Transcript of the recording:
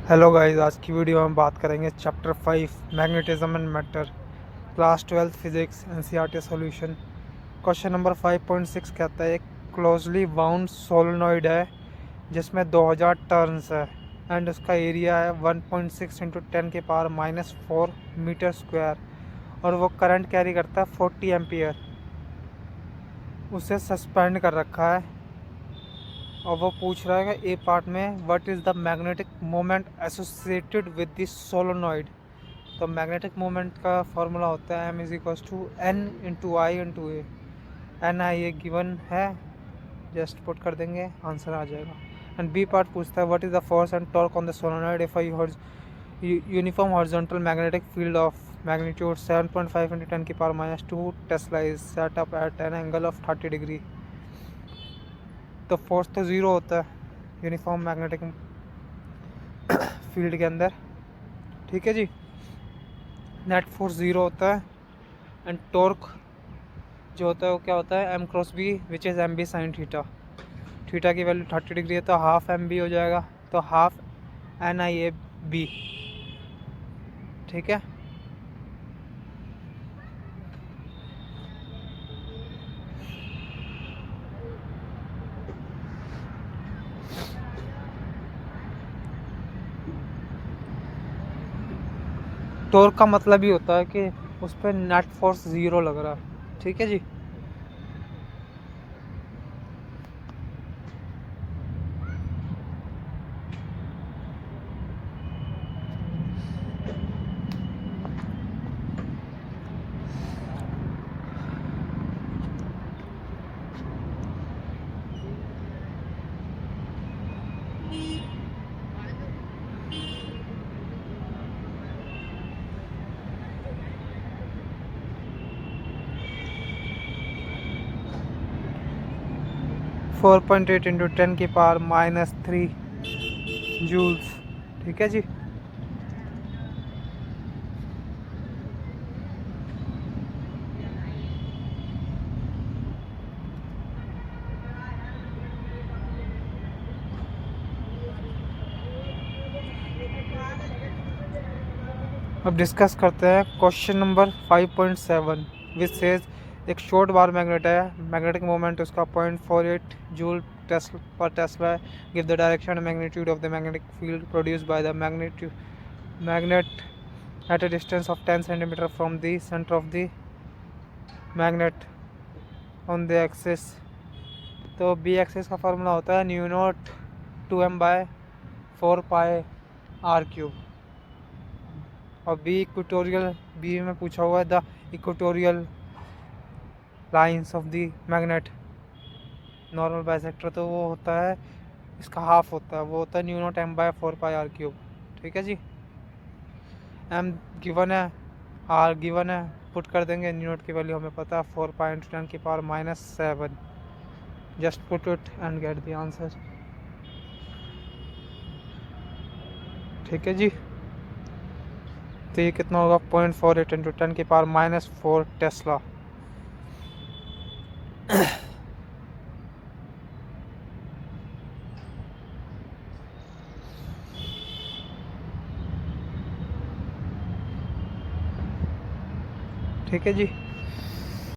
Hello guys, आज की video में बात करेंगे chapter 5 magnetism and matter, class 12 physics NCERT solution. Question number 5.6 कहता है एक क्लोजली बाउंड सोलेनॉइड है जिसमें 2000 टर्न्स है एंड उसका एरिया है 1.6 इंटू 10 के पावर -4 मीटर स्क्वायर और वो करंट कैरी करता है 40 एम्पियर। उसे सस्पेंड कर रखा है और वो पूछ रहा है कि ए पार्ट में what is the magnetic moment associated with the solenoid. तो मैग्नेटिक मोमेंट का फॉर्मूला होता है m=n×i×a। एन आई ये गिवन है, जस्ट पुट कर देंगे, आंसर आ जाएगा। एंड बी पार्ट पूछता है what is the force and torque on the solenoid if I uniform horizontal magnetic field of magnitude 7.5 × 10⁻² Tesla is set up at an angle of 30 degree. तो force तो zero होता है uniform magnetic field के अंदर, ठीक है जी। Net force zero होता है एंड टॉर्क जो होता है वो क्या होता है m×b which is mb sin theta. Theta की वैल्यू 30 डिग्री है तो हाफ mb हो जाएगा, तो हाफ NIAB, ठीक है। टॉर्क का मतलब ही होता है कि उस पर नेट फोर्स ज़ीरो लग रहा है, ठीक है जी। (4.8 × 10⁻³ जूल्स, ठीक है जी। अब डिस्कस करते हैं क्वेश्चन नंबर 5.7 विच सेज एक शॉर्ट बार मैग्नेट है, मैग्नेटिक मोमेंट उसका 0.48 जूल पर टेस्ला है। Give the direction and magnitude of the magnetic field produced by the magnet at a distance of 10 centimetre from the centre of the magnet on the axis. तो B axis का formula होता है μ0 2m/4πr³ और B equatorial, B में पूछा हुआ है the equatorial lines of the magnet normal bisector, तो वो होता है इसका हाफ होता है, वो होता है μ0 m/4πr³, ठीक है जी। m गिवन है, r गिवन है, पुट कर देंगे, μ0 की वैल्यू हमें पता है 4π×10⁻⁷ just put it and get the answer, ठीक है जी। तो ये कितना होगा 0.48 × 10⁻⁴ टेस्ला। ठीक है जी।